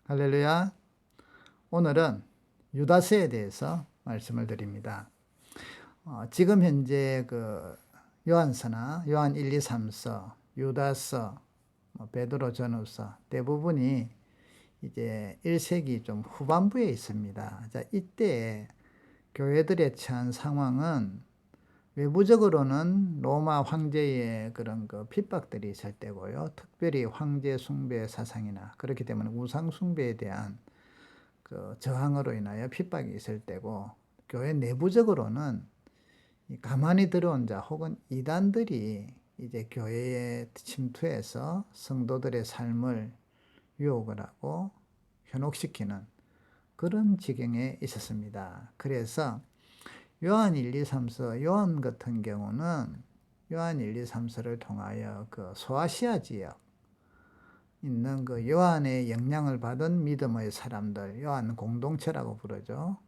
할렐루야. 오늘은 유다서에 대해서 말씀을 드립니다. 지금 현재 요한서나 요한 1, 2, 3서, 유다서, 베드로 전후서 대부분이 이제 1세기 좀 후반부에 있습니다. 자, 이때 교회들의 처한 상황은 외부적으로는 로마 황제의 그런 핍박들이 있을 때고요. 특별히 황제 숭배 사상이나 그렇기 때문에 우상 숭배에 대한 저항으로 인하여 핍박이 있을 때고, 교회 내부적으로는 가만히 들어온 자 혹은 이단들이 이제 교회에 침투해서 성도들의 삶을 유혹을 하고 현혹시키는 그런 지경에 있었습니다. 그래서 요한 1, 2, 3서, 요한 같은 경우는 요한 1, 2, 3서를 통하여 소아시아 지역 있는 요한의 영향을 받은 믿음의 사람들, 요한 공동체라고 부르죠.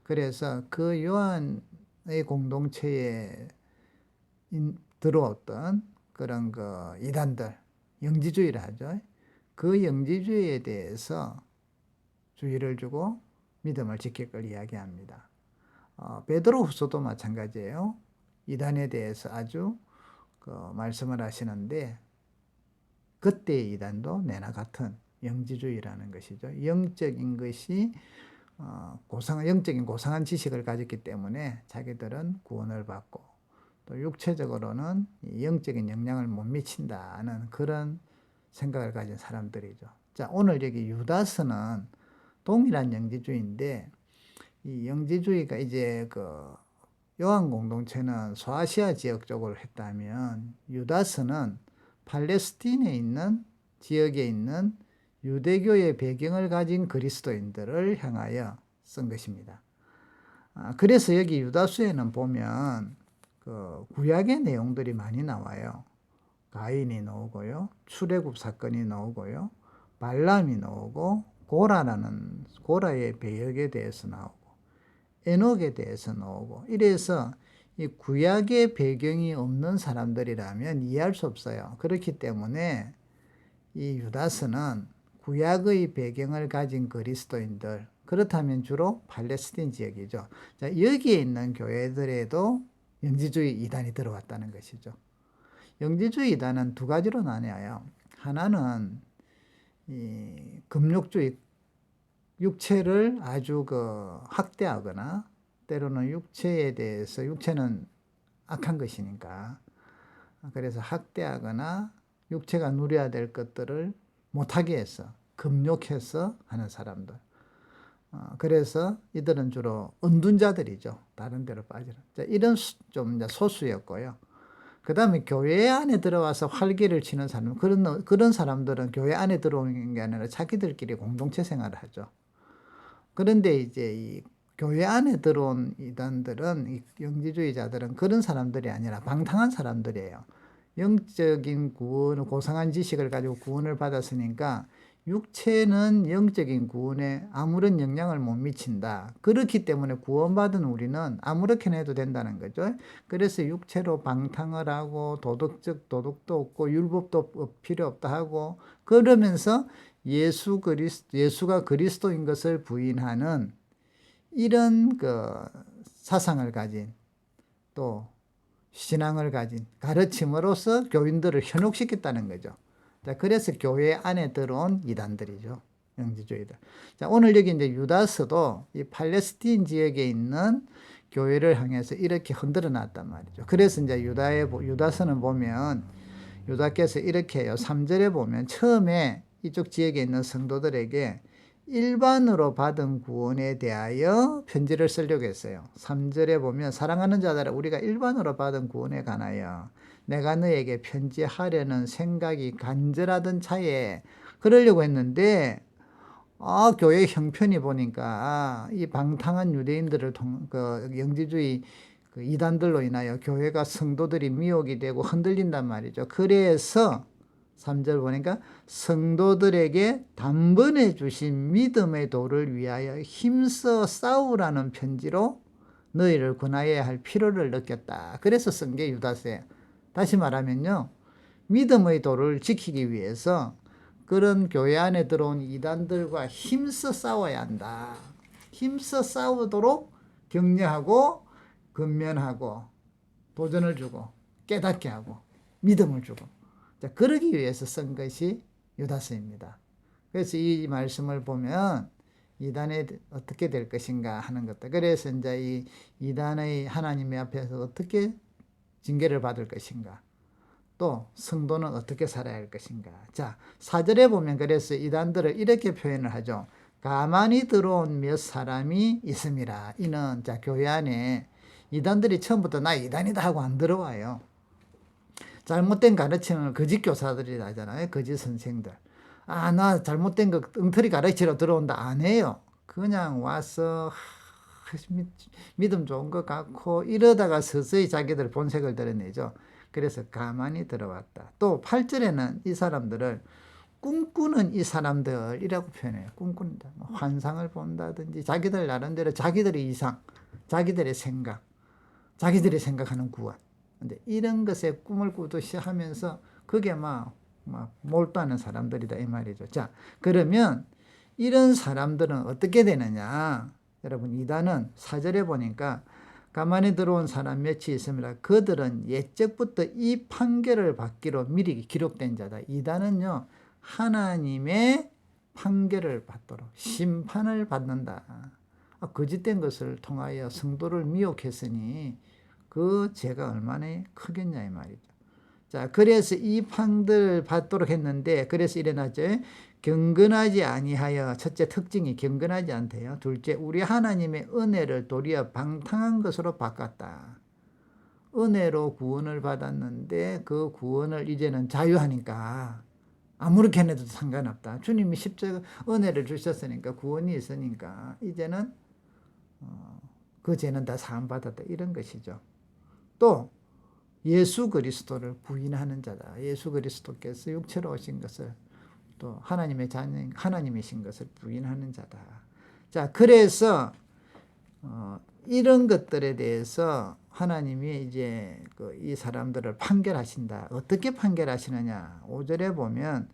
그래서 그 요한의 공동체에 들어왔던 그런 이단들, 영지주의를 하죠. 그 영지주의에 대해서 주의를 주고 믿음을 지킬 걸 이야기합니다. 베드로후서도 마찬가지예요. 이단에 대해서 아주 말씀을 하시는데, 그때의 이단도 내나 같은 영지주의라는 것이죠. 영적인 것이 영적인 고상한 지식을 가졌기 때문에 자기들은 구원을 받고, 또 육체적으로는 영적인 영향을 못 미친다는 그런 생각을 가진 사람들이죠. 자, 오늘 여기 유다서는 동일한 영지주의인데, 이 영지주의가 이제 요한 공동체는 소아시아 지역 쪽으로 했다면, 유다서는 팔레스틴에 있는 지역에 있는 유대교의 배경을 가진 그리스도인들을 향하여 쓴 것입니다. 그래서 여기 유다서에는 보면 구약의 내용들이 많이 나와요. 가인이 나오고요, 출애굽 사건이 나오고요, 발람이 나오고, 고라의 배역에 대해서 나오고, 에녹에 대해서 나오고, 이래서 이 구약의 배경이 없는 사람들이라면 이해할 수 없어요. 그렇기 때문에 이 유다서는 구약의 배경을 가진 그리스도인들, 그렇다면 주로 팔레스틴 지역이죠. 자, 여기에 있는 교회들에도 영지주의 이단이 들어왔다는 것이죠. 영지주의 이단은 두 가지로 나뉘어요. 하나는 이 금욕주의, 육체를 아주 학대하거나, 때로는 육체에 대해서, 육체는 악한 것이니까, 그래서 학대하거나 육체가 누려야 될 것들을 못하게 해서 금욕해서 하는 사람들. 그래서 이들은 주로 은둔자들이죠. 다른 데로 빠지는. 이런 좀 소수였고요. 그 다음에 교회 안에 들어와서 활기를 치는 사람, 그런 사람들은 교회 안에 들어오는 게 아니라 자기들끼리 공동체 생활을 하죠. 그런데 이제 이 교회 안에 들어온 이단들은, 이 영지주의자들은 그런 사람들이 아니라 방탕한 사람들이에요. 영적인 구원, 고상한 지식을 가지고 구원을 받았으니까 육체는 영적인 구원에 아무런 영향을 못 미친다. 그렇기 때문에 구원받은 우리는 아무렇게나 해도 된다는 거죠. 그래서 육체로 방탕을 하고 도덕도 없고 율법도 필요 없다 하고, 그러면서 예수가 그리스도인 것을 부인하는 이런 사상을 가진, 또 신앙을 가진 가르침으로써 교인들을 현혹시켰다는 거죠. 자, 그래서 교회 안에 들어온 이단들이죠. 영지주의들. 자, 오늘 여기 이제 유다서도 이 팔레스틴 지역에 있는 교회를 향해서 이렇게 흔들어 놨단 말이죠. 그래서 이제 유다서는 보면 유다께서 이렇게 해요. 3절에 보면 처음에 이쪽 지역에 있는 성도들에게 일반으로 받은 구원에 대하여 편지를 쓰려고 했어요. 3절에 보면 사랑하는 자들아, 우리가 일반으로 받은 구원에 관하여 내가 너에게 편지하려는 생각이 간절하던 차에 그러려고 했는데, 교회 형편이 보니까 이 방탕한 유대인들을 영지주의 이단들로 인하여 교회가 성도들이 미혹이 되고 흔들린단 말이죠. 그래서 3절 보니까 성도들에게 단번에 주신 믿음의 도를 위하여 힘써 싸우라는 편지로 너희를 권하여야 할 필요를 느꼈다. 그래서 쓴 게 유다서예요. 다시 말하면요, 믿음의 도를 지키기 위해서 그런 교회 안에 들어온 이단들과 힘써 싸워야 한다. 힘써 싸우도록 격려하고 근면하고 도전을 주고 깨닫게 하고 믿음을 주고, 자, 그러기 위해서 쓴 것이 유다서입니다. 그래서 이 말씀을 보면 이단이 어떻게 될 것인가 하는 것들, 그래서 이제 이 이단의 하나님의 앞에서 어떻게 징계를 받을 것인가, 또 성도는 어떻게 살아야 할 것인가. 자, 4절에 보면 그래서 이단들을 이렇게 표현을 하죠. 가만히 들어온 몇 사람이 있음이라. 이는 자, 교회 안에 이단들이 처음부터 나 이단이다 하고 안 들어와요. 잘못된 가르침을 거짓 교사들이 하잖아요. 거짓 선생들. 아, 나 잘못된 거 엉터리 가르치러 들어온다. 안 해요. 그냥 와서 믿음 좋은 것 같고 이러다가 서서히 자기들 본색을 드러내죠. 그래서 가만히 들어왔다. 또 8절에는 이 사람들을 꿈꾸는 이 사람들이라고 표현해요. 꿈꾼다. 환상을 본다든지 자기들 나름대로 자기들의 이상, 자기들의 생각, 자기들이 생각하는 구원. 근데 이런 것에 꿈을 꾸듯이 하면서 그게 막 몰두하는 사람들이다 이 말이죠. 자, 그러면 이런 사람들은 어떻게 되느냐? 여러분, 이단은 4절에 보니까 가만히 들어온 사람 몇이 있습니다. 그들은 옛적부터 이 판결을 받기로 미리 기록된 자다. 이단은요, 하나님의 판결을 받도록 심판을 받는다. 거짓된 것을 통하여 성도를 미혹했으니 그 죄가 얼마나 크겠냐 이 말이죠. 자, 그래서 이 판결을 받도록 했는데, 그래서 일어나죠. 경건하지 아니하여, 첫째 특징이 경건하지 않대요. 둘째, 우리 하나님의 은혜를 도리어 방탕한 것으로 바꿨다. 은혜로 구원을 받았는데 그 구원을 이제는 자유하니까 아무렇게 해도 상관없다. 주님이 십자가 은혜를 주셨으니까, 구원이 있으니까 이제는 그 죄는 다 사함받았다 이런 것이죠. 또 예수 그리스도를 부인하는 자다. 예수 그리스도께서 육체로 오신 것을, 또 하나님의 자녀, 하나님이신 것을 부인하는 자다. 자, 그래서 이런 것들에 대해서 하나님이 이제 이 사람들을 판결하신다. 어떻게 판결하시느냐? 5절에 보면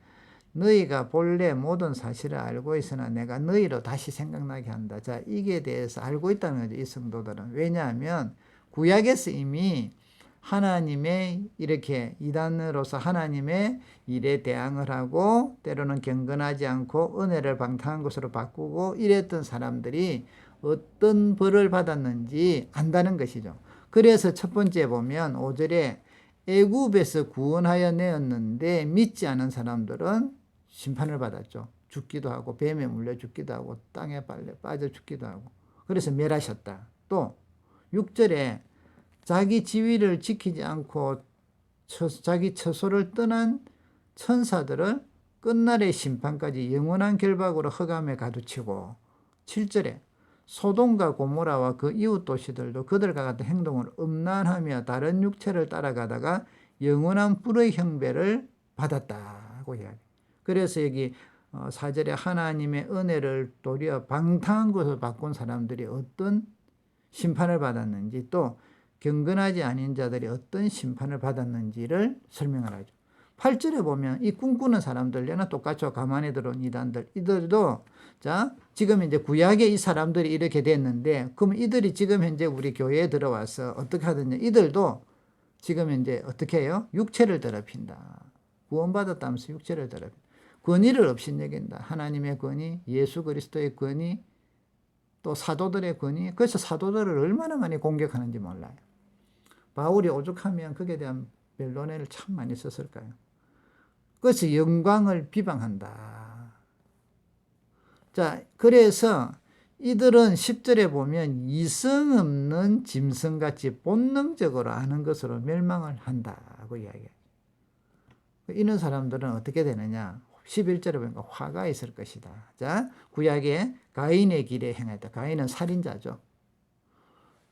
너희가 본래 모든 사실을 알고 있으나 내가 너희로 다시 생각나게 한다. 자, 이게 대해서 알고 있다는 거죠, 이 성도들은. 왜냐하면 구약에서 이미 하나님의 이렇게 이단으로서 하나님의 일에 대항을 하고 때로는 경건하지 않고 은혜를 방탕한 것으로 바꾸고 이랬던 사람들이 어떤 벌을 받았는지 안다는 것이죠. 그래서 첫 번째 보면 5절에 애굽에서 구원하여 내었는데 믿지 않은 사람들은 심판을 받았죠. 죽기도 하고 뱀에 물려 죽기도 하고 땅에 빠져 죽기도 하고, 그래서 멸하셨다. 또 6절에 자기 지위를 지키지 않고 자기 처소를 떠난 천사들을 끝날의 심판까지 영원한 결박으로 흑암에 가두치고, 7절에 소돔과 고모라와 그 이웃 도시들도 그들과 같은 행동을 음란하며 다른 육체를 따라가다가 영원한 불의 형배를 받았다고 이야기해요. 그래서 여기 4절에 하나님의 은혜를 도리어 방탕한 것을 바꾼 사람들이 어떤 심판을 받았는지, 또 경건하지 아닌 자들이 어떤 심판을 받았는지를 설명을 하죠. 8절에 보면 이 꿈꾸는 사람들이나 똑같죠. 가만히 들어온 이단들, 이들도 자, 지금 이제 구약에 이 사람들이 이렇게 됐는데, 그럼 이들이 지금 현재 우리 교회에 들어와서 어떻게 하느냐? 이들도 지금 현재 어떻게 해요? 육체를 더럽힌다. 구원받았다면서 육체를 더럽힌다. 권위를 업신여긴다. 하나님의 권위, 예수 그리스도의 권위, 또 사도들의 권위. 그래서 사도들을 얼마나 많이 공격하는지 몰라요. 바울이 오죽하면 거기에 대한 변론을 참 많이 썼을까요? 그래서 영광을 비방한다. 자, 그래서 이들은 10절에 보면 이성 없는 짐승같이 본능적으로 아는 것으로 멸망을 한다고 이야기해요. 이런 사람들은 어떻게 되느냐? 11절에 보니까 화가 있을 것이다. 자, 구약에 가인의 길에 행했다. 가인은 살인자죠.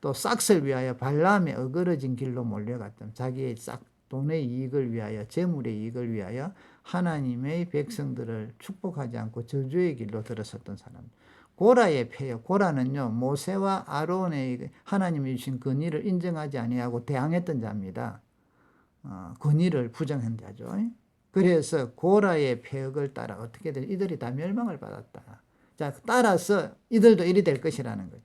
또 싹을 위하여 발람의 어그러진 길로 몰려갔던, 자기의 돈의 이익을 위하여, 재물의 이익을 위하여 하나님의 백성들을 축복하지 않고 저주의 길로 들어섰던 사람. 고라의 폐요. 고라는요, 모세와 아론의 하나님이 주신 권위를 인정하지 아니하고 대항했던 자입니다. 권위를 부정한 자죠. 그래서 고라의 폐역을 따라 어떻게 될 이들이 다 멸망을 받았다. 자, 따라서 이들도 이리 될 것이라는 거죠.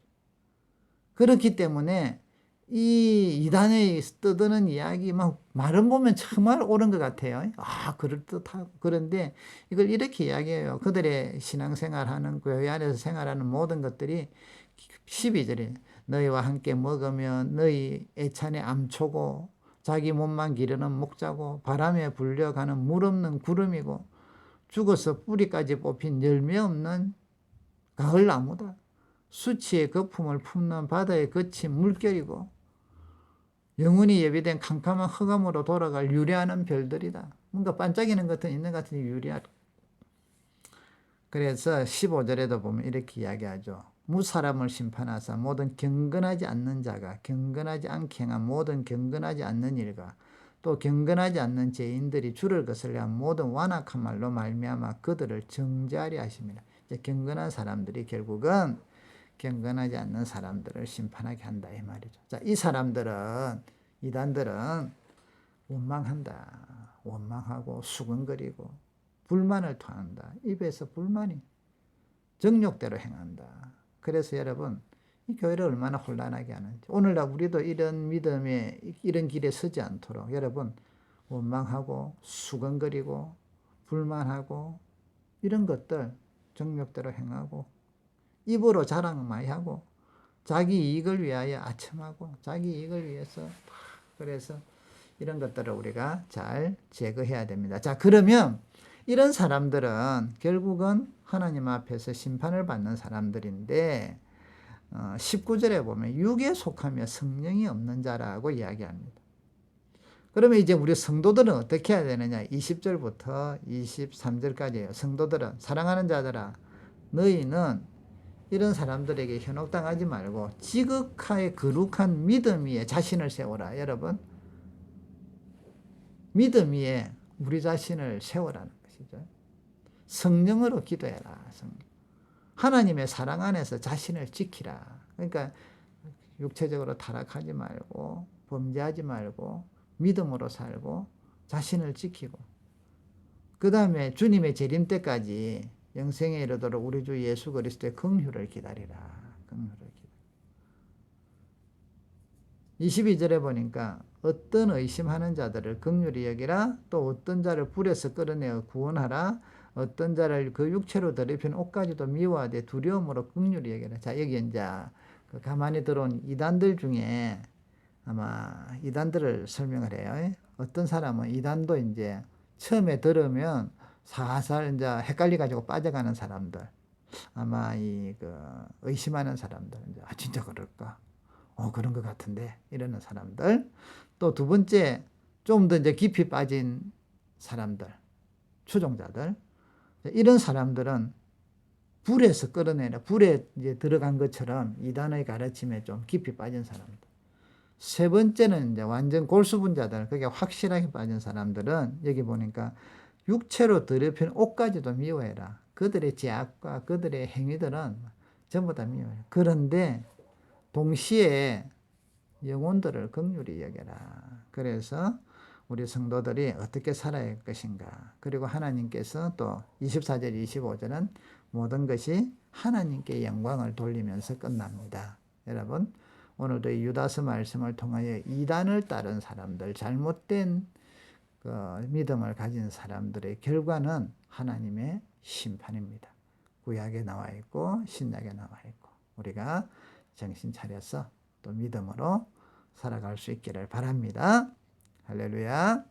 그렇기 때문에 이 이단의 떠드는 이야기 막 말은 보면 정말 옳은 것 같아요. 아, 그럴듯하고. 그런데 이걸 이렇게 이야기해요. 그들의 신앙생활하는 교회 안에서 생활하는 모든 것들이 12절에 너희와 함께 먹으면 너희 애찬에 암초고 자기 몸만 기르는 목자고 바람에 불려가는 물 없는 구름이고 죽어서 뿌리까지 뽑힌 열매 없는 가을나무다. 수치의 거품을 품는 바다에 거친 물결이고 영원히 예비된 캄캄한 흑암으로 돌아갈 유리하는 별들이다. 뭔가 반짝이는 것은 있는 것 같은데 유리하다. 그래서 15절에도 보면 이렇게 이야기하죠. 무사람을 심판하사 모든 경건하지 않는 자가 경건하지 않게 행한 모든 경건하지 않는 일과 또 경건하지 않는 죄인들이 주를 거슬려 한 모든 완악한 말로 말미암아 그들을 정죄하리 하십니다. 이제 경건한 사람들이 결국은 경건하지 않는 사람들을 심판하게 한다 이 말이죠. 자, 이 사람들은 이단들은 원망한다. 원망하고 수근거리고 불만을 토한다. 입에서 불만이 정욕대로 행한다. 그래서 여러분 이 교회를 얼마나 혼란하게 하는지 오늘날 우리도 이런 믿음에 이런 길에 서지 않도록 여러분 원망하고 수근거리고 불만하고 이런 것들 정욕대로 행하고 입으로 자랑 많이 하고 자기 이익을 위하여 아첨하고 자기 이익을 위해서 그래서 이런 것들을 우리가 잘 제거해야 됩니다. 자, 그러면 이런 사람들은 결국은 하나님 앞에서 심판을 받는 사람들인데 19절에 보면 육에 속하며 성령이 없는 자라고 이야기합니다. 그러면 이제 우리 성도들은 어떻게 해야 되느냐? 20절부터 23절까지예요. 성도들은 사랑하는 자들아 너희는 이런 사람들에게 현혹당하지 말고 지극하게 거룩한 믿음 위에 자신을 세워라. 여러분 믿음 위에 우리 자신을 세워라는 것이죠. 성령으로 기도해라. 성령. 하나님의 사랑 안에서 자신을 지키라. 그러니까 육체적으로 타락하지 말고 범죄하지 말고 믿음으로 살고 자신을 지키고 그 다음에 주님의 재림 때까지 영생에 이르도록 우리 주 예수 그리스도의 긍휼을 기다리라. 긍휼을 기다리라. 22절에 보니까 어떤 의심하는 자들을 긍휼히 여기라 또 어떤 자를 불에서 끌어내어 구원하라 어떤 자를 그 육체로 더럽힌 옷까지도 미워하되 두려움으로 긍휼히 여기라. 자, 여기 이제 그 가만히 들어온 이단들 중에 아마 이단들을 설명을 해요. 어떤 사람은 이단도 이제 처음에 들으면 살살 이제 헷갈려 가지고 빠져가는 사람들, 아마 의심하는 사람들, 이제 아 진짜 그럴까? 그런 것 같은데 이러는 사람들. 또 두 번째 좀 더 이제 깊이 빠진 사람들, 추종자들. 이런 사람들은 불에서 끌어내라. 불에 이제 들어간 것처럼 이단의 가르침에 좀 깊이 빠진 사람들. 세 번째는 이제 완전 골수분자들, 그게 확실하게 빠진 사람들은 여기 보니까 육체로 더럽힌 옷까지도 미워해라. 그들의 죄악과 그들의 행위들은 전부 다 미워해라. 그런데 동시에 영혼들을 긍휼히 여겨라. 그래서 우리 성도들이 어떻게 살아야 할 것인가. 그리고 하나님께서 또 24절, 25절은 모든 것이 하나님께 영광을 돌리면서 끝납니다. 여러분, 오늘도 이 유다서 말씀을 통하여 이단을 따른 사람들, 잘못된 믿음을 가진 사람들의 결과는 하나님의 심판입니다. 구약에 나와 있고 신약에 나와 있고 우리가 정신 차려서 또 믿음으로 살아갈 수 있기를 바랍니다. 할렐루야.